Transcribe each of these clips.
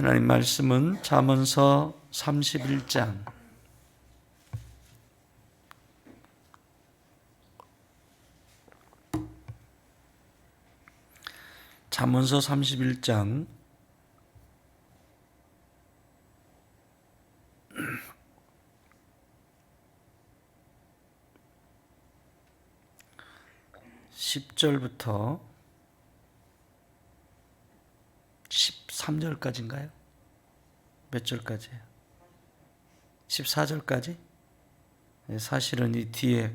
하나님 말씀은 잠언서 31장 잠언서 31장 10절부터 13절까지인가요? 몇 절까지예요? 14절까지? 사실은 이 뒤에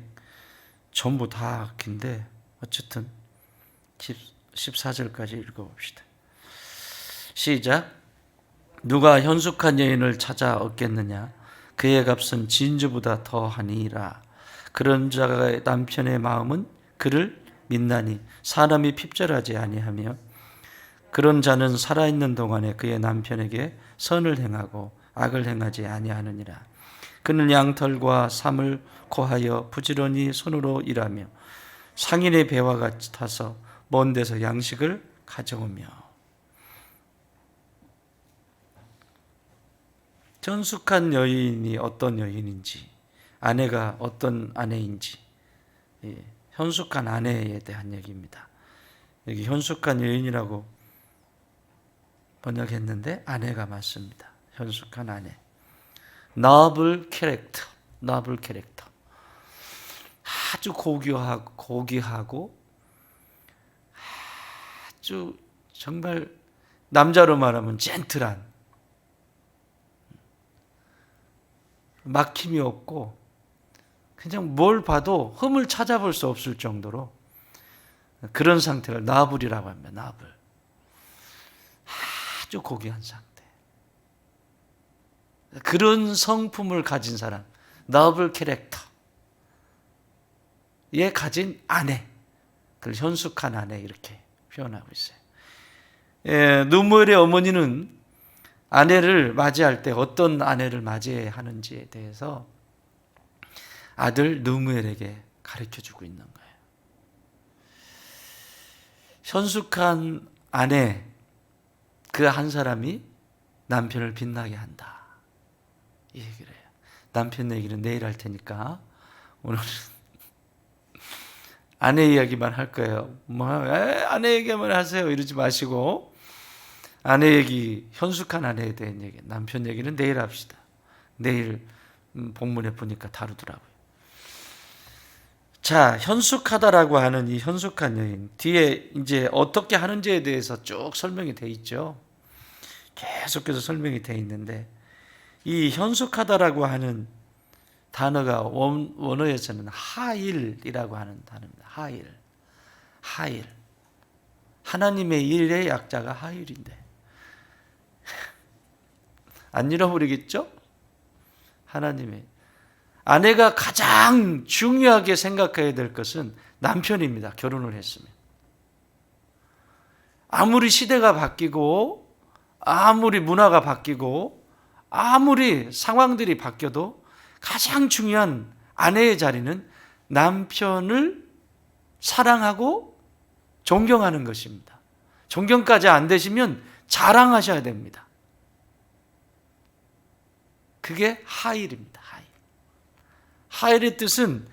전부 다 긴데 어쨌든 14절까지 읽어봅시다. 시작. 누가 현숙한 여인을 찾아 얻겠느냐? 그의 값은 진주보다 더하니라. 그런 자가 남편의 마음은 그를 믿나니 사람이 핍절하지 아니하며 그런 자는 살아있는 동안에 그의 남편에게 선을 행하고 악을 행하지 아니하느니라. 그는 양털과 삼을 고하여 부지런히 손으로 일하며 상인의 배와 같아서 먼 데서 양식을 가져오며. 현숙한 여인이 어떤 여인인지, 아내가 어떤 아내인지, 현숙한 아내에 대한 얘기입니다. 여기 현숙한 여인이라고 번역했는데 아내가 맞습니다. 현숙한 아내. noble character, noble character. 아주 고귀하고 아주 정말 남자로 말하면 젠틀한, 막힘이 없고 그냥 뭘 봐도 흠을 찾아볼 수 없을 정도로 그런 상태를 나불이라고 합니다. 나불. 아주 고귀한 상태. 그런 성품을 가진 사람, 너블 캐릭터에 가진 아내, 그걸 현숙한 아내 이렇게 표현하고 있어요. 누무엘의 어머니는 아내를 맞이할 때 어떤 아내를 맞이해야 하는지에 대해서 아들 누무엘에게 가르쳐주고 있는 거예요. 현숙한 아내, 그 한 사람이 남편을 빛나게 한다. 이 얘기를 해요. 남편 얘기는 내일 할 테니까 오늘은 아내 이야기만 할 거예요. 아내 얘기만 하세요 이러지 마시고 아내 얘기, 현숙한 아내에 대한 얘기, 남편 얘기는 내일 합시다. 내일 본문에 보니까 다루더라고요. 자, 현숙하다라고 하는 이 현숙한 여인, 뒤에 이제 어떻게 하는지에 대해서 쭉 설명이 돼 있죠. 계속해서 설명이 돼 있는데 이 현숙하다라고 하는 단어가 원어에서는 하일이라고 하는 단어입니다. 하일. 하나님의 일의 약자가 하일인데 안 잃어버리겠죠? 하나님의 아내가 가장 중요하게 생각해야 될 것은 남편입니다. 결혼을 했으면. 아무리 시대가 바뀌고 아무리 문화가 바뀌고 아무리 상황들이 바뀌어도 가장 중요한 아내의 자리는 남편을 사랑하고 존경하는 것입니다. 존경까지 안 되시면 자랑하셔야 됩니다. 그게 하일입니다. 하일의 뜻은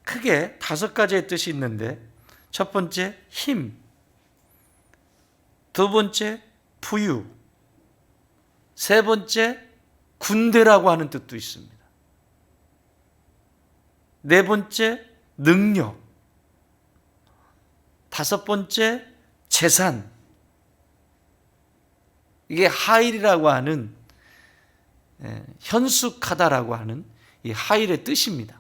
크게 5가지의 뜻이 있는데 첫 번째 힘, 두 번째 부유, 세 번째 군대라고 하는 뜻도 있습니다. 네 번째 능력, 다섯 번째 재산. 이게 하일이라고 하는, 현숙하다라고 하는 이 하일의 뜻입니다.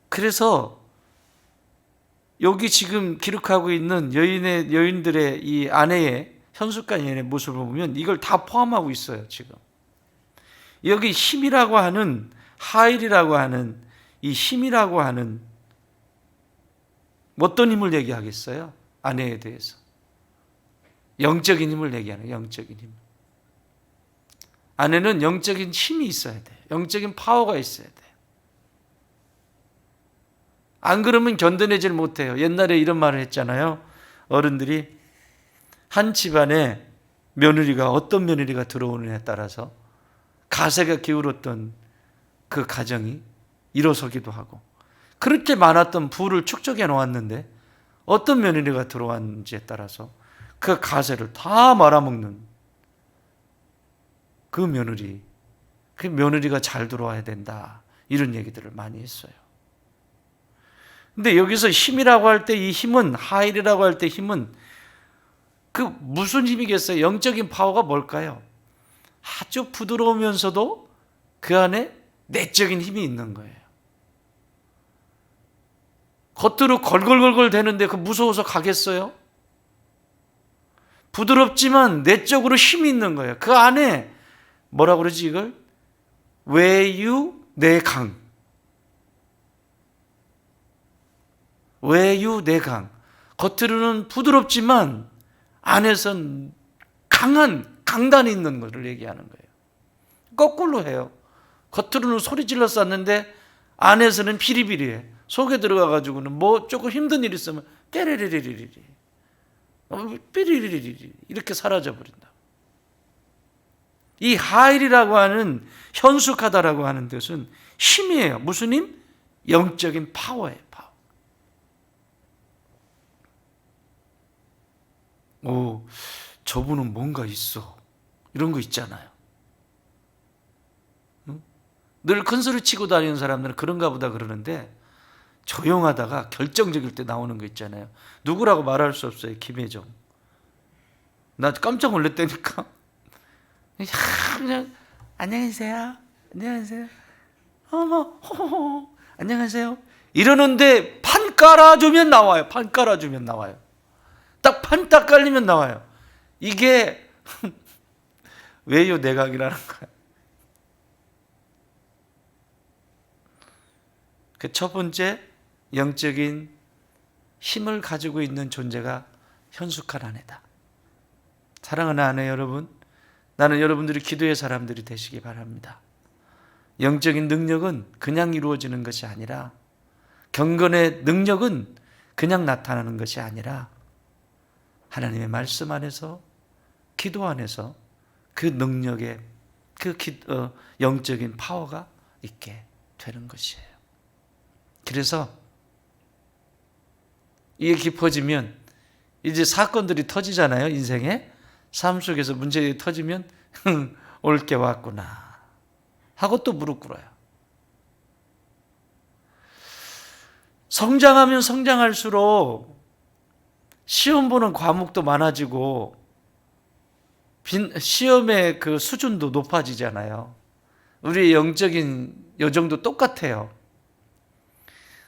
그래서 여기 지금 기록하고 있는 여인들의 이 아내의 현숙한 여인의 모습을 보면 이걸 다 포함하고 있어요. 지금 여기 힘이라고 하는, 하일이라고 하는 이 힘이라고 하는 어떤 힘을 얘기하겠어요? 아내에 대해서 영적인 힘을 얘기하는, 영적인 힘. 아내는 영적인 힘이 있어야 돼요. 영적인 파워가 있어야 돼요. 안 그러면 견뎌내질 못해요. 옛날에 이런 말을 했잖아요. 어른들이 한 집안에 며느리가 어떤 며느리가 들어오느냐에 따라서 가세가 기울었던 그 가정이 일어서기도 하고, 그렇게 많았던 부를 축적해 놓았는데 어떤 며느리가 들어왔는지에 따라서 그 가세를 다 말아먹는 그 며느리가 잘 들어와야 된다, 이런 얘기들을 많이 했어요. 근데 여기서 힘이라고 할 때, 이 힘은, 하일이라고 할 때 힘은 그 무슨 힘이겠어요? 영적인 파워가 뭘까요? 아주 부드러우면서도 그 안에 내적인 힘이 있는 거예요. 겉으로 걸걸걸걸 대는데 그 무서워서 가겠어요? 부드럽지만 내적으로 힘이 있는 거예요. 그 안에 뭐라고 그러지 이걸? 외유내강. 외유내강. 겉으로는 부드럽지만 안에선 강한 강단이 있는 것을 얘기하는 거예요. 거꾸로 해요. 겉으로는 소리 질러 쌌는데 안에서는 비리비리해. 속에 들어가가지고는 뭐 조금 힘든 일 있으면 빼리리리리리, 삐리리리리 이렇게 사라져버린다. 이 하일이라고 하는, 현숙하다라고 하는 뜻은 힘이에요. 무슨 힘? 영적인 파워예요. 파워. 오, 저분은 뭔가 있어, 이런 거 있잖아요. 응? 늘 큰 소리 치고 다니는 사람들은 그런가 보다 그러는데, 조용하다가 결정적일 때 나오는 거 있잖아요. 누구라고 말할 수 없어요. 김혜정. 나 깜짝 놀랐다니까. 그냥 안녕하세요, 안녕하세요, 어머, 호호호, 안녕하세요 이러는데 판 깔아주면 나와요. 판 깔아주면 나와요. 딱 판 딱 깔리면 나와요. 이게 외유내강이라는 거예요. 그 첫 번째, 영적인 힘을 가지고 있는 존재가 현숙한 아내다. 사랑하는 아내 여러분, 나는 여러분들이 기도의 사람들이 되시기 바랍니다. 영적인 능력은 그냥 이루어지는 것이 아니라, 경건의 능력은 그냥 나타나는 것이 아니라, 하나님의 말씀 안에서, 기도 안에서 그 능력의 영적인 파워가 있게 되는 것이에요. 그래서 이게 깊어지면 이제 사건들이 터지잖아요. 인생에 삶 속에서 문제가 터지면 올 게 왔구나 하고 또 무릎 꿇어요. 성장하면 성장할수록 시험 보는 과목도 많아지고 시험의 그 수준도 높아지잖아요. 우리의 영적인 여정도 똑같아요.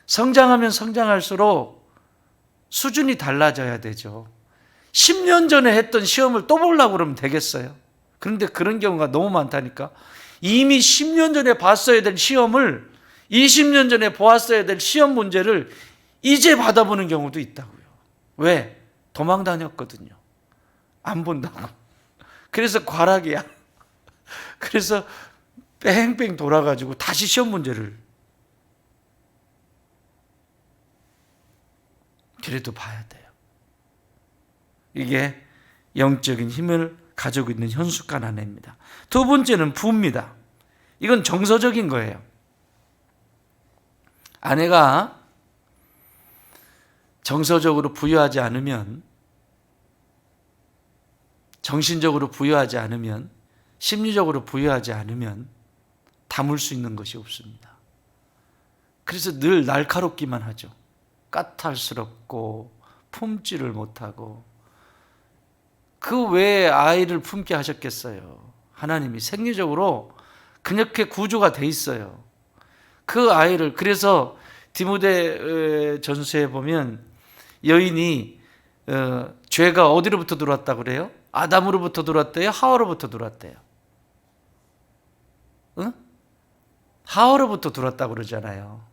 성장하면 성장할수록 수준이 달라져야 되죠. 10년 전에 했던 시험을 또 보려고 그러면 되겠어요? 그런데 그런 경우가 너무 많다니까. 이미 10년 전에 봤어야 될 시험을, 20년 전에 보았어야 될 시험 문제를 이제 받아보는 경우도 있다고요. 왜? 도망 다녔거든요. 안 본다고. 그래서 과락이야. 그래서 뺑뺑 돌아가지고 다시 시험 문제를 그래도 봐야 돼요. 이게 영적인 힘을 가지고 있는 현숙한 아내입니다. 두 번째는 부입니다. 이건 정서적인 거예요. 아내가 정서적으로 부유하지 않으면, 정신적으로 부유하지 않으면, 심리적으로 부유하지 않으면 담을 수 있는 것이 없습니다. 그래서 늘 날카롭기만 하죠. 까탈스럽고 품지를 못하고. 그 왜 아이를 품게 하셨겠어요? 하나님이 생리적으로 그렇게 구조가 돼 있어요. 그 아이를, 그래서 디모데 전서에 보면 여인이 죄가 어디로부터 들어왔다고 그래요? 아담으로부터 들어왔대요? 하와로부터 들어왔대요? 응? 하와로부터 들어왔다고 그러잖아요.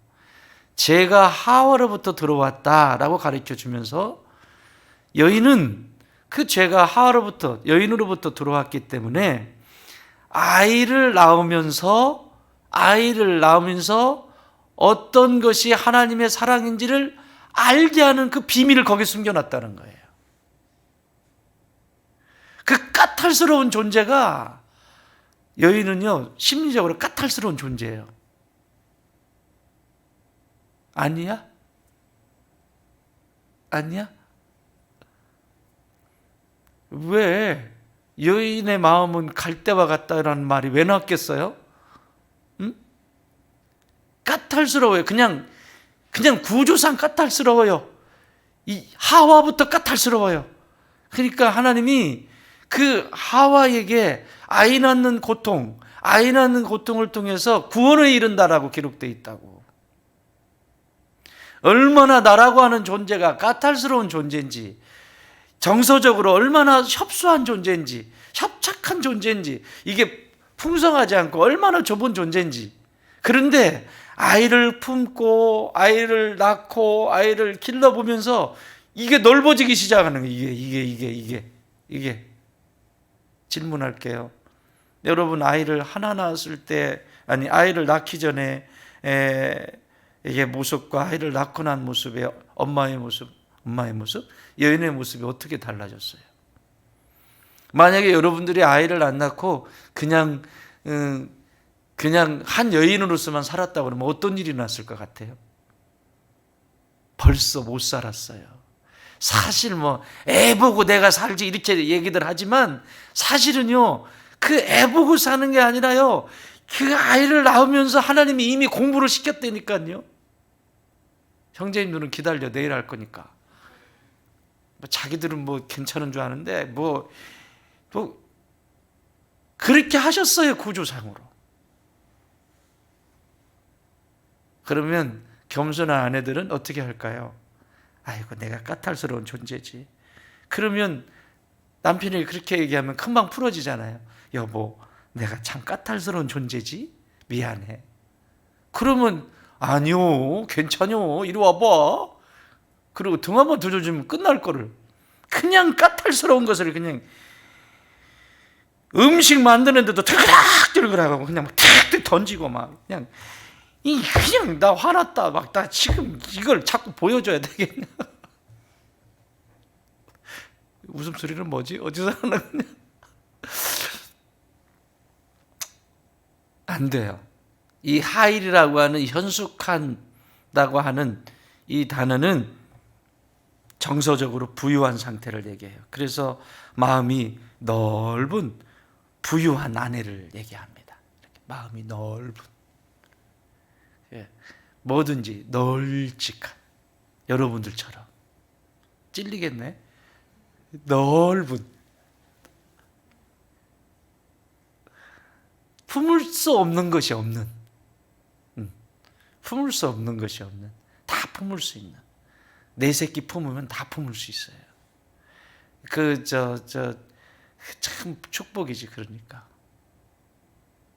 죄가 하와로부터 들어왔다라고 가르쳐 주면서, 여인은 그 죄가 하와로부터, 여인으로부터 들어왔기 때문에 아이를 낳으면서 어떤 것이 하나님의 사랑인지를 알게 하는 그 비밀을 거기에 숨겨놨다는 거예요. 그 까탈스러운 존재가, 여인은요 심리적으로 까탈스러운 존재예요. 아니야? 아니야? 왜 여인의 마음은 갈대와 같다라는 말이 왜 나왔겠어요? 응? 까탈스러워요. 그냥 구조상 까탈스러워요. 이 하와부터 까탈스러워요. 그러니까 하나님이 그 하와에게 아이 낳는 고통을 통해서 구원을 이룬다라고 기록되어 있다고. 얼마나 나라고 하는 존재가 까탈스러운 존재인지, 정서적으로 얼마나 협소한 존재인지, 협착한 존재인지, 이게 풍성하지 않고 얼마나 좁은 존재인지. 그런데 아이를 품고 아이를 낳고 아이를 길러보면서 이게 넓어지기 시작하는 거예요. 이게 질문할게요. 여러분, 아이를 하나 낳았을 때, 아니 아이를 낳기 전에 이게 모습과 아이를 낳고 난 모습의 엄마의 모습, 여인의 모습이 어떻게 달라졌어요? 만약에 여러분들이 아이를 안 낳고 그냥 한 여인으로서만 살았다고 그러면 어떤 일이 났을 것 같아요? 벌써 못 살았어요. 사실 애 보고 내가 살지 이렇게 얘기들 하지만, 사실은요 그 애 보고 사는 게 아니라요, 그 아이를 낳으면서 하나님이 이미 공부를 시켰다니까요. 형제님들은 기다려, 내일 할 거니까. 자기들은 괜찮은 줄 아는데 그렇게 하셨어요, 구조상으로. 그러면 겸손한 아내들은 어떻게 할까요? 아이고, 내가 까탈스러운 존재지. 그러면 남편이 그렇게 얘기하면 금방 풀어지잖아요. 여보, 내가 참 까탈스러운 존재지? 미안해. 그러면 아니요, 괜찮요, 이리 와봐. 그리고 등 한번 두드려주면 끝날 거를, 그냥 까탈스러운 것을 그냥 음식 만드는데도 들그락들그락하고 그냥 탁 던지고 그냥 나 화났다, 나 지금 이걸 자꾸 보여줘야 되겠냐. 웃음소리는 뭐지? 어디서 하는 거냐? 안 돼요. 이 하일이라고 하는, 현숙한다고 하는 이 단어는 정서적으로 부유한 상태를 얘기해요. 그래서 마음이 넓은 부유한 아내를 얘기합니다. 이렇게 마음이 넓은, 뭐든지 널찍한, 여러분들처럼. 찔리겠네. 넓은, 품을 수 없는 것이 없는, 품을 수 없는 것이 없는, 다 품을 수 있는, 내 새끼 품으면 다 품을 수 있어요. 참 축복이지.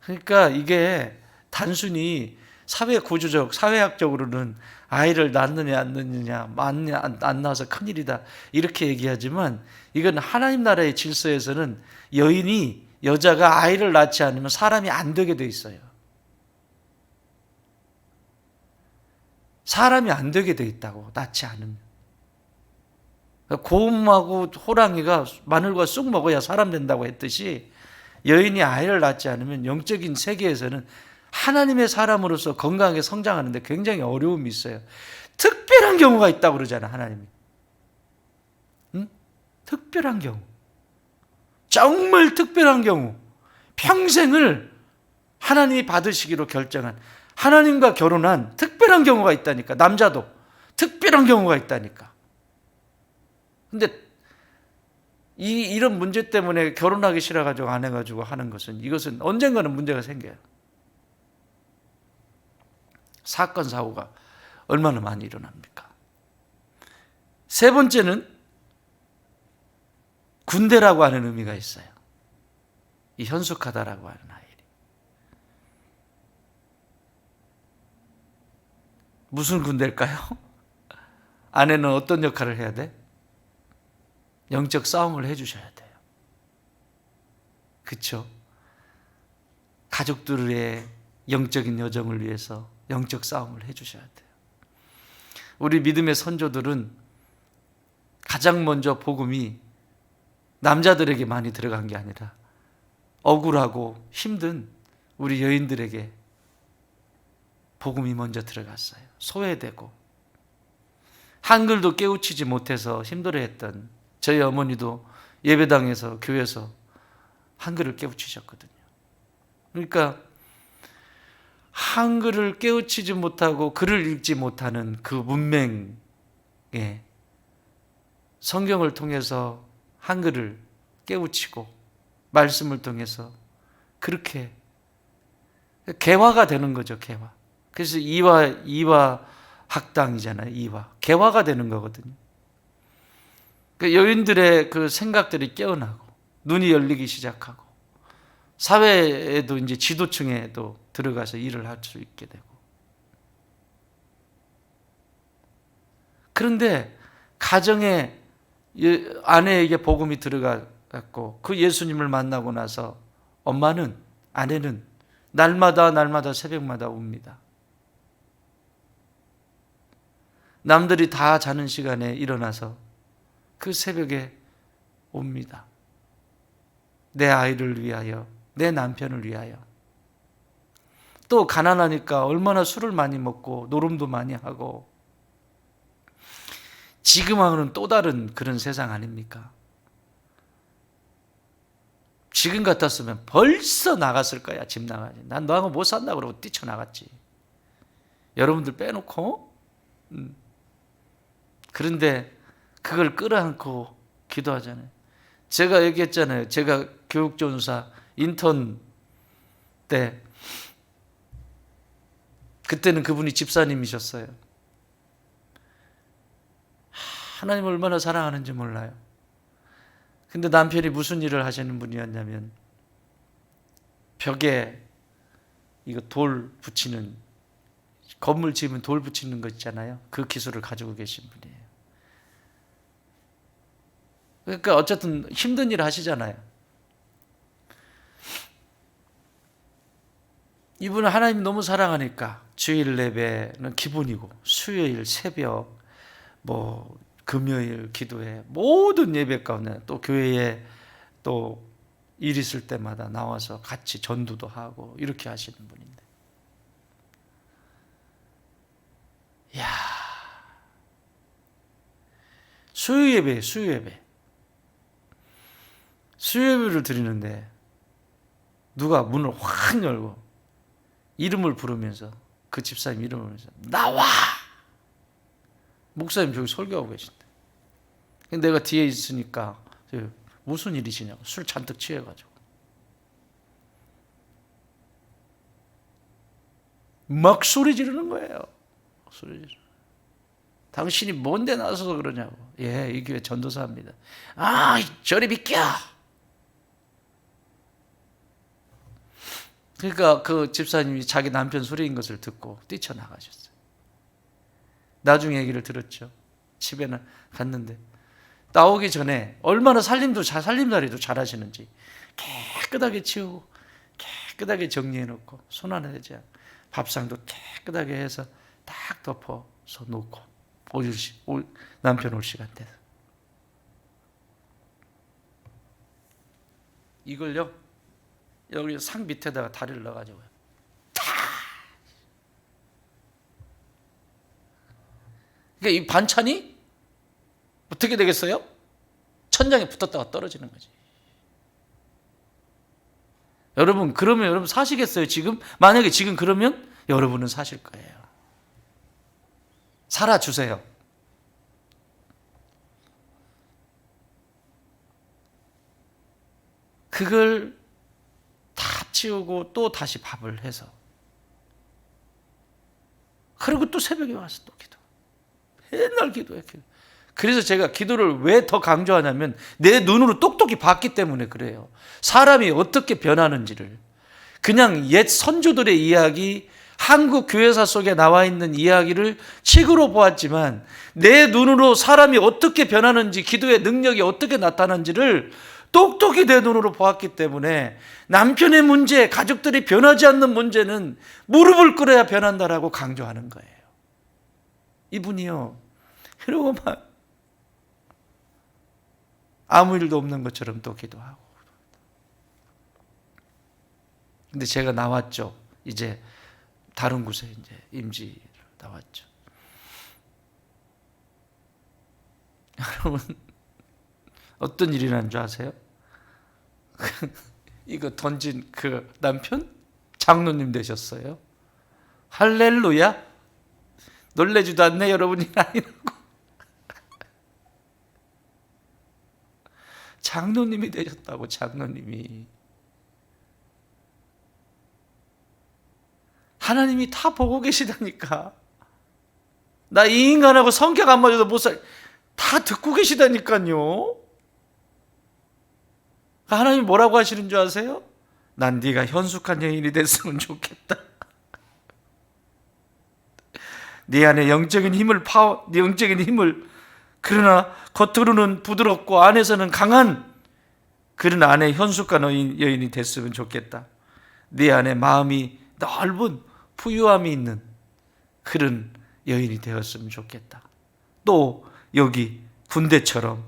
그러니까 이게 단순히 사회학적으로는 아이를 낳느냐 안 낳느냐, 안 낳아서 큰일이다 이렇게 얘기하지만, 이건 하나님 나라의 질서에서는 여자가 아이를 낳지 않으면 사람이 안 되게 돼 있어요. 사람이 안 되게 돼 있다고, 낳지 않으면. 곰하고 호랑이가 마늘과 쑥 먹어야 사람 된다고 했듯이, 여인이 아이를 낳지 않으면 영적인 세계에서는 하나님의 사람으로서 건강하게 성장하는데 굉장히 어려움이 있어요. 특별한 경우가 있다고 그러잖아, 하나님이. 응? 특별한 경우, 정말 특별한 경우, 평생을 하나님이 받으시기로 결정한, 하나님과 결혼한 특별한 경우가 있다니까. 남자도 특별한 경우가 있다니까. 근데 이런 문제 때문에 결혼하기 싫어가지고 안 해가지고 하는 것은, 이것은 언젠가는 문제가 생겨요. 사건 사고가 얼마나 많이 일어납니까? 세 번째는 군대라고 하는 의미가 있어요. 이 현숙하다라고 하는 아이. 무슨 군대일까요? 아내는 어떤 역할을 해야 돼? 영적 싸움을 해주셔야 돼요. 그렇죠? 가족들의 영적인 여정을 위해서 영적 싸움을 해주셔야 돼요. 우리 믿음의 선조들은 가장 먼저 복음이 남자들에게 많이 들어간 게 아니라 억울하고 힘든 우리 여인들에게 복음이 먼저 들어갔어요. 소외되고 한글도 깨우치지 못해서 힘들어했던 저희 어머니도 예배당에서 교회에서 한글을 깨우치셨거든요. 그러니까 한글을 깨우치지 못하고 글을 읽지 못하는 그 문맹에 성경을 통해서 한글을 깨우치고 말씀을 통해서 그렇게 개화가 되는 거죠. 개화. 그래서 이화 학당이잖아요. 이화. 개화가 되는 거거든요. 그 여인들의 그 생각들이 깨어나고 눈이 열리기 시작하고 사회에도 이제 지도층에도 들어가서 일을 할 수 있게 되고. 그런데 가정에 아내에게 복음이 들어갔고 그 예수님을 만나고 나서 아내는 날마다 새벽마다 웁니다. 남들이 다 자는 시간에 일어나서 그 새벽에 옵니다. 내 아이를 위하여, 내 남편을 위하여. 또 가난하니까 얼마나 술을 많이 먹고 노름도 많이 하고. 지금하고는 또 다른 그런 세상 아닙니까? 지금 같았으면 벌써 나갔을 거야. 집 나가지. 난 너하고 못 산다 그러고 뛰쳐나갔지. 여러분들 빼놓고. 그런데 그걸 끌어안고 기도하잖아요. 제가 얘기했잖아요. 제가 교육전사 인턴 때 그때는 그분이 집사님이셨어요. 하나님 얼마나 사랑하는지 몰라요. 근데 남편이 무슨 일을 하시는 분이었냐면 벽에 이거 돌 붙이는, 건물 지으면 돌 붙이는 거 있잖아요. 그 기술을 가지고 계신 분이에요. 그러니까 어쨌든 힘든 일을 하시잖아요. 이분은 하나님 너무 사랑하니까 주일 예배는 기본이고 수요일 새벽 금요일 기도회 모든 예배 가운데 또 교회에 또 일 있을 때마다 나와서 같이 전도도 하고 이렇게 하시는 분인데, 이야, 수요예배를 드리는데 누가 문을 확 열고 이름을 부르면서, 그 집사님 이름을 부르면서 나와! 목사님 저기 설교하고 계신데 내가 뒤에 있으니까 무슨 일이시냐고, 술 잔뜩 취해가지고 막 소리 지르는 거예요. 소리 지르. 당신이 뭔데 나서서 그러냐고. 예, 이 교회 전도사입니다. 아, 저리 비켜. 그러니까 그 집사님이 자기 남편 소리인 것을 듣고 뛰쳐나가셨어요. 나중에 얘기를 들었죠. 집에는 갔는데 나오기 전에 얼마나 살림살이도 잘하시는지 깨끗하게 치우고 깨끗하게 정리해놓고 손 하나 대지 않고 밥상도 깨끗하게 해서 딱 덮어서 놓고 남편 올 시간 돼서 이걸요 여기 상 밑에다가 다리를 넣어가지고요 그러니까 이 반찬이 어떻게 되겠어요? 천장에 붙었다가 떨어지는 거지. 그러면 여러분 사시겠어요? 지금? 만약에 지금 그러면 여러분은 사실 거예요. 살아주세요. 그걸 다 치우고 또 다시 밥을 해서, 그리고 또 새벽에 와서 또 기도. 맨날 기도해. 그래서 제가 기도를 왜 더 강조하냐면 내 눈으로 똑똑히 봤기 때문에 그래요. 사람이 어떻게 변하는지를. 그냥 옛 선조들의 이야기, 한국 교회사 속에 나와 있는 이야기를 책으로 보았지만 내 눈으로 사람이 어떻게 변하는지, 기도의 능력이 어떻게 나타나는지를 똑똑히 내 눈으로 보았기 때문에 남편의 문제, 가족들이 변하지 않는 문제는 무릎을 꿇어야 변한다라고 강조하는 거예요. 이분이요. 그리고 막 아무 일도 없는 것처럼 또 기도하고. 근데 제가 나왔죠. 이제 다른 곳에 이제 임지로 나왔죠. 여러분, 어떤 일이 난 줄 아세요? 이거 던진 그 남편 장로님 되셨어요. 할렐루야. 놀래지도 않네 여러분이 아니라고. 장로님이 되셨다고. 장로님이. 하나님이 다 보고 계시다니까. 나 이 인간하고 성격 안 맞아도 못 살. 다 듣고 계시다니까요. 하나님이 뭐라고 하시는 줄 아세요? 난 네가 현숙한 여인이 됐으면 좋겠다. 네 안에 영적인 힘을 그러나 겉으로는 부드럽고 안에서는 강한 그런 안에 현숙한 여인이 됐으면 좋겠다. 네 안에 마음이 넓은 부유함이 있는 그런 여인이 되었으면 좋겠다. 또 여기 군대처럼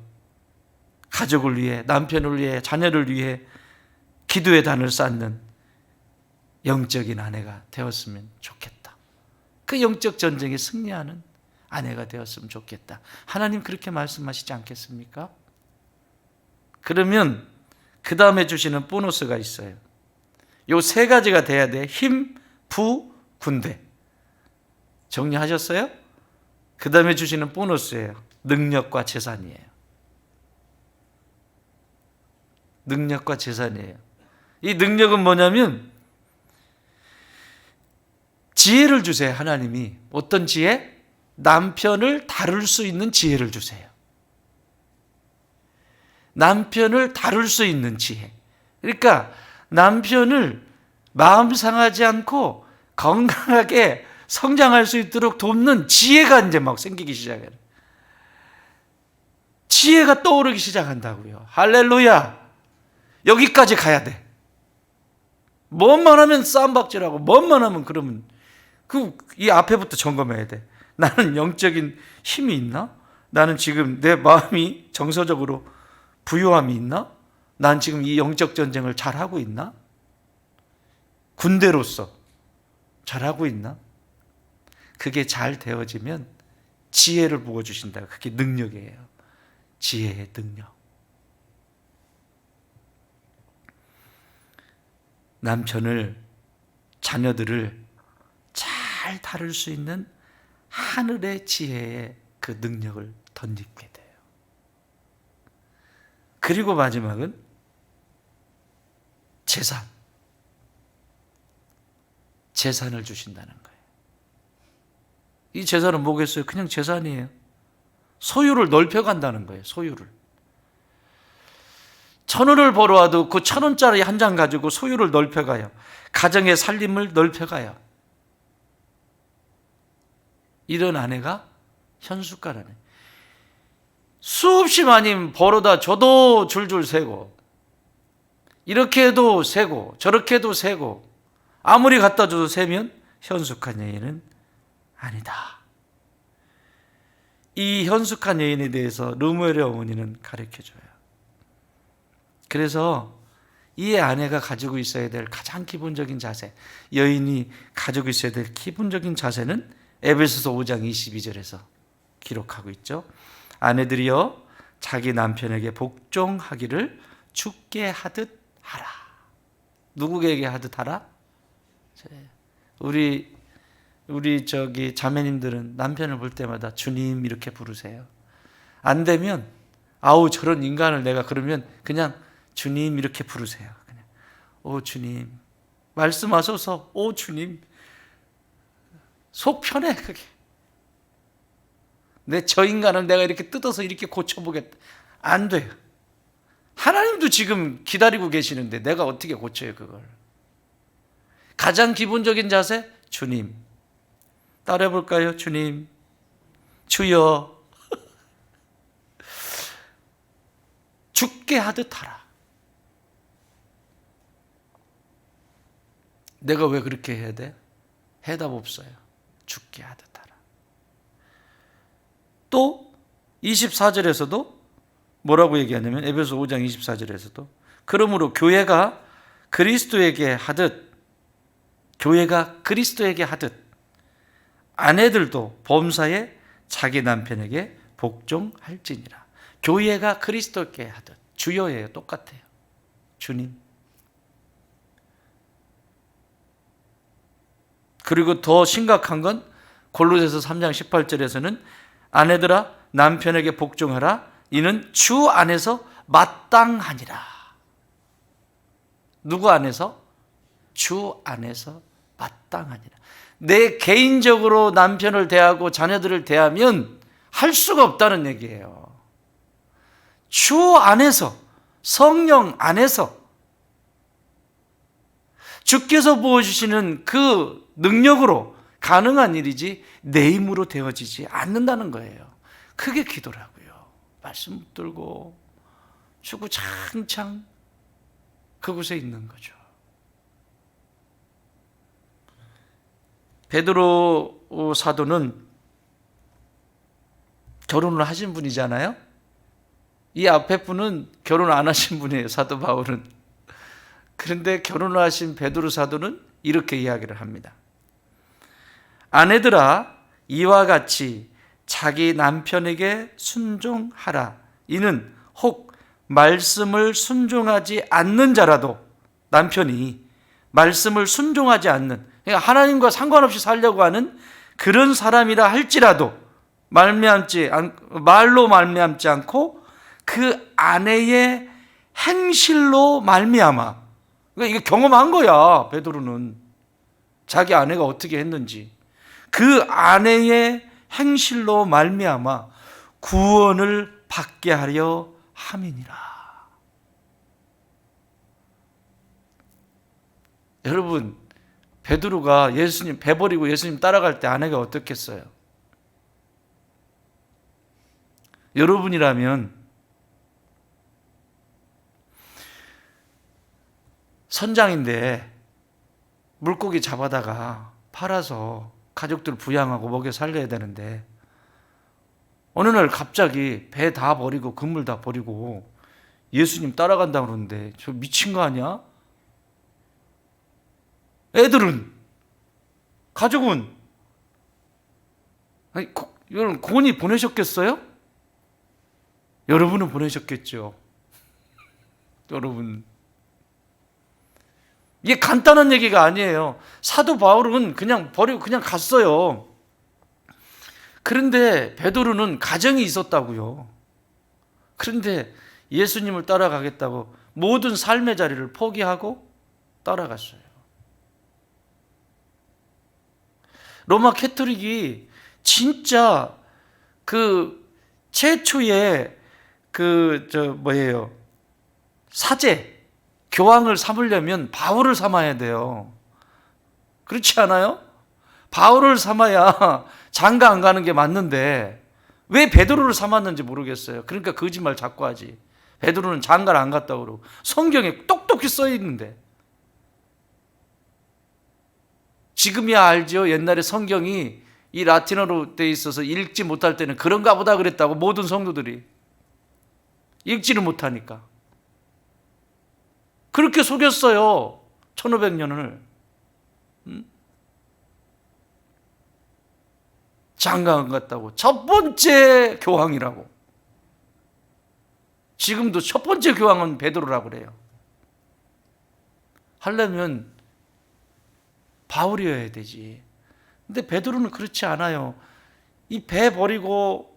가족을 위해, 남편을 위해, 자녀를 위해 기도의 단을 쌓는 영적인 아내가 되었으면 좋겠다. 그 영적 전쟁에 승리하는 아내가 되었으면 좋겠다. 하나님 그렇게 말씀하시지 않겠습니까? 그러면 그 다음에 주시는 보너스가 있어요. 요 세 가지가 돼야 돼. 힘, 부, 군대. 정리하셨어요? 그 다음에 주시는 보너스예요. 능력과 재산이에요. 능력과 재산이에요. 이 능력은 뭐냐면 지혜를 주세요. 하나님이. 어떤 지혜? 남편을 다룰 수 있는 지혜를 주세요. 남편을 다룰 수 있는 지혜. 그러니까 남편을 마음 상하지 않고 건강하게 성장할 수 있도록 돕는 지혜가 이제 막 생기기 시작해요. 지혜가 떠오르기 시작한다고요. 할렐루야. 여기까지 가야 돼. 뭔만 하면 쌈박질하고 뭔만 하면 그러면 이 앞에부터 점검해야 돼. 나는 영적인 힘이 있나? 나는 지금 내 마음이 정서적으로 부유함이 있나? 난 지금 이 영적 전쟁을 잘하고 있나? 군대로서 잘하고 있나? 그게 잘 되어지면 지혜를 부어주신다. 그게 능력이에요. 지혜의 능력. 남편을, 자녀들을 잘 다룰 수 있는 하늘의 지혜의 그 능력을 덧입게 돼요. 그리고 마지막은 재산. 재산을 주신다는 거예요. 이 재산은 뭐겠어요? 그냥 재산이에요. 소유를 넓혀간다는 거예요. 소유를. 1,000원을 벌어와도 그 1,000원짜리 한 장 가지고 소유를 넓혀가요. 가정의 살림을 넓혀가요. 이런 아내가 현숙한 아내. 수없이 많이 벌어다 줘도 줄줄 세고, 이렇게 해도 세고 저렇게 해도 세고, 아무리 갖다 줘도 세면 현숙한 여인은 아니다. 이 현숙한 여인에 대해서 르무엘의 어머니는 가르쳐줘요. 그래서 이 아내가 가지고 있어야 될 가장 기본적인 자세, 여인이 가지고 있어야 될 기본적인 자세는 에베소서 5장 22절에서 기록하고 있죠. 아내들이여 자기 남편에게 복종하기를 주께 하듯 하라. 누구에게 하듯 하라? 우리 자매님들은 남편을 볼 때마다 주님 이렇게 부르세요. 안 되면 아우 저런 인간을 내가 그러면 그냥 주님 이렇게 부르세요. 그냥 오 주님 말씀하소서. 오 주님 속 편해. 그게 저 인간을 내가 이렇게 뜯어서 이렇게 고쳐보겠다. 안 돼요. 하나님도 지금 기다리고 계시는데 내가 어떻게 고쳐요 그걸. 가장 기본적인 자세 주님. 따라해 볼까요? 주님 주여 죽게 하듯 하라. 내가 왜 그렇게 해야 돼? 해답 없어요. 죽게 하듯 하라. 또 24절에서도 뭐라고 얘기하냐면 에베소 5장 24절에서도 그러므로 교회가 그리스도에게 하듯 아내들도 범사에 자기 남편에게 복종할지니라. 교회가 그리스도께 하듯, 주여예요. 똑같아요. 주님. 그리고 더 심각한 건 골로새서 3장 18절에서는 아내들아 남편에게 복종하라. 이는 주 안에서 마땅하니라. 누구 안에서? 주 안에서 마땅하니라. 내 개인적으로 남편을 대하고 자녀들을 대하면 할 수가 없다는 얘기예요. 주 안에서, 성령 안에서 주께서 부어주시는 그 능력으로 가능한 일이지 내 힘으로 되어지지 않는다는 거예요. 그게 기도라고요. 말씀 붙들고 주구장창 그곳에 있는 거죠. 베드로 사도는 결혼을 하신 분이잖아요. 이 앞에 분은 결혼 안 하신 분이에요. 사도 바울은. 그런데 결혼을 하신 베드로 사도는 이렇게 이야기를 합니다. 아내들아 이와 같이 자기 남편에게 순종하라. 이는 혹 말씀을 순종하지 않는 자라도, 남편이 말씀을 순종하지 않는, 그러니까 하나님과 상관없이 살려고 하는 그런 사람이라 할지라도 말로 말미암지 않고 그 아내의 행실로 말미암아. 그러니까 이게 경험한 거야. 베드로는 자기 아내가 어떻게 했는지 그 아내의 행실로 말미암아 구원을 받게 하려 함이니라. 여러분, 베드로가 예수님 배 버리고 예수님 따라갈 때 아내가 어떻겠어요? 여러분이라면 선장인데 물고기 잡아다가 팔아서 가족들 부양하고 먹여 살려야 되는데 어느 날 갑자기 배 다 버리고 그물 다 버리고 예수님 따라간다 그러는데 저 미친 거 아니야? 애들은, 가족은, 아니, 여러분 고은이 보내셨겠어요? 여러분은 보내셨겠죠. 여러분, 이게 간단한 얘기가 아니에요. 사도 바울은 그냥 버리고 그냥 갔어요. 그런데 베드로는 가정이 있었다고요. 그런데 예수님을 따라가겠다고 모든 삶의 자리를 포기하고 따라갔어요. 로마 캐토릭이 진짜 그 최초의 사제, 교황을 삼으려면 바울을 삼아야 돼요. 그렇지 않아요? 바울을 삼아야 장가 안 가는 게 맞는데 왜 베드로를 삼았는지 모르겠어요. 그러니까 거짓말 자꾸 하지. 베드로는 장가를 안 갔다고 그러고 성경에 똑똑히 써 있는데. 지금이야 알죠. 옛날에 성경이 이 라틴어로 돼 있어서 읽지 못할 때는 그런가 보다 그랬다고 모든 성도들이. 읽지를 못하니까. 그렇게 속였어요. 1500년을. 장가 안 갔다고. 첫 번째 교황이라고. 지금도 첫 번째 교황은 베드로라고 그래요. 하려면 바울이어야 되지. 근데 베드로는 그렇지 않아요. 이 배 버리고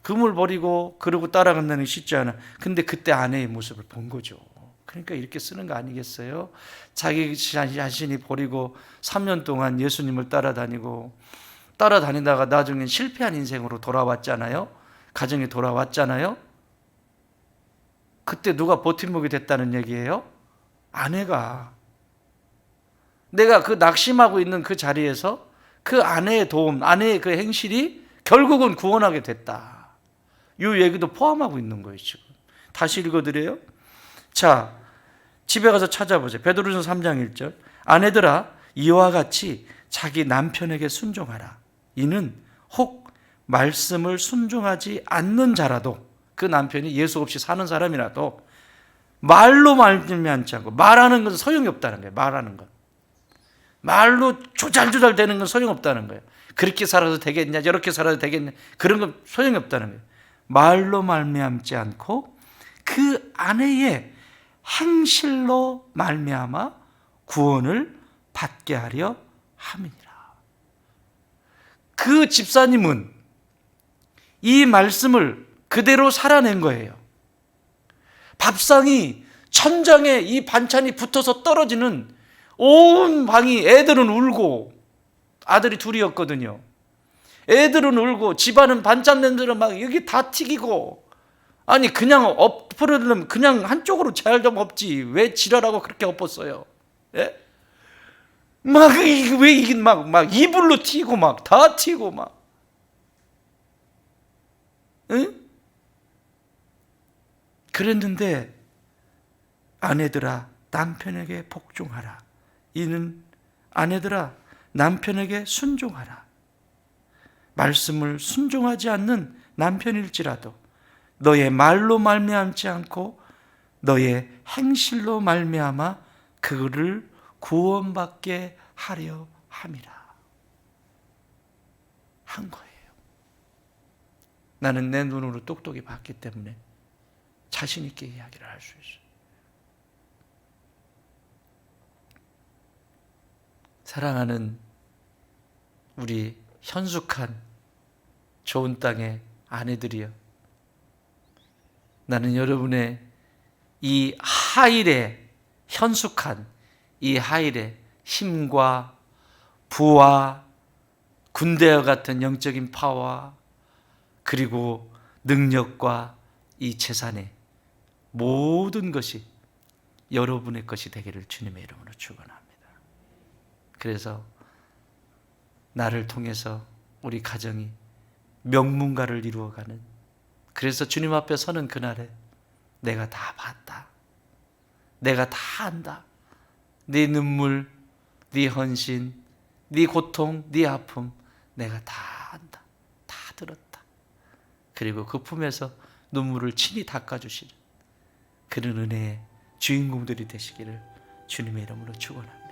그물 버리고 그러고 따라간다는 게 쉽지 않아. 근데 그때 아내의 모습을 본 거죠. 그러니까 이렇게 쓰는 거 아니겠어요? 자기 자신이 버리고 3년 동안 예수님을 따라다니다가 나중엔 실패한 인생으로 돌아왔잖아요. 가정에 돌아왔잖아요. 그때 누가 버팀목이 됐다는 얘기예요? 아내가. 내가 그 낙심하고 있는 그 자리에서 그 아내의 도움, 아내의 그 행실이 결국은 구원하게 됐다. 이 얘기도 포함하고 있는 거예요, 지금. 다시 읽어드려요. 자, 집에 가서 찾아보세요. 베드로전서 3장 1절. 아내들아, 이와 같이 자기 남편에게 순종하라. 이는 혹 말씀을 순종하지 않는 자라도, 그 그 남편이 예수 없이 사는 사람이라도 말로 말미암지 않고, 말하는 건 소용이 없다는 거예요. 말하는 건 말로 조잘조잘 되는 건 소용없다는 거예요. 그렇게 살아도 되겠냐, 저렇게 살아도 되겠냐, 그런 건 소용이 없다는 거예요. 말로 말미암지 않고 그 아내의 행실로 말미암아 구원을 받게 하려 함이니라. 그 집사님은 이 말씀을 그대로 살아낸 거예요. 밥상이 천장에 이 반찬이 붙어서 떨어지는 온 방이, 애들은 울고, 아들이 둘이었거든요. 애들은 울고, 집안은 반찬 냄새로 막 여기 다 튀기고, 아니 그냥 엎으려면 그냥 한쪽으로 잘 좀 엎지 왜 지랄하고 그렇게 엎었어요? 예? 왜 이게 막 이불로 튀고 막 다 튀고 막, 응? 그랬는데 아내들아 남편에게 복종하라. 이는 아내들아 남편에게 순종하라. 말씀을 순종하지 않는 남편일지라도 너의 말로 말미암지 않고 너의 행실로 말미암아 그를 구원받게 하려 함이라 한 거예요. 나는 내 눈으로 똑똑히 봤기 때문에 자신 있게 이야기를 할 수 있어요. 사랑하는 우리 현숙한 좋은 땅의 아내들이여, 나는 여러분의 이 하일의 현숙한 이 하일의 힘과 부와 군대와 같은 영적인 파워 그리고 능력과 이 재산의 모든 것이 여러분의 것이 되기를 주님의 이름으로 축원합니다. 그래서 나를 통해서 우리 가정이 명문가를 이루어가는, 그래서 주님 앞에 서는 그날에 내가 다 봤다, 내가 다 안다, 네 눈물, 네 헌신, 네 고통, 네 아픔 내가 다 안다, 다 들었다. 그리고 그 품에서 눈물을 친히 닦아주시는 그런 은혜의 주인공들이 되시기를 주님의 이름으로 축원합니다.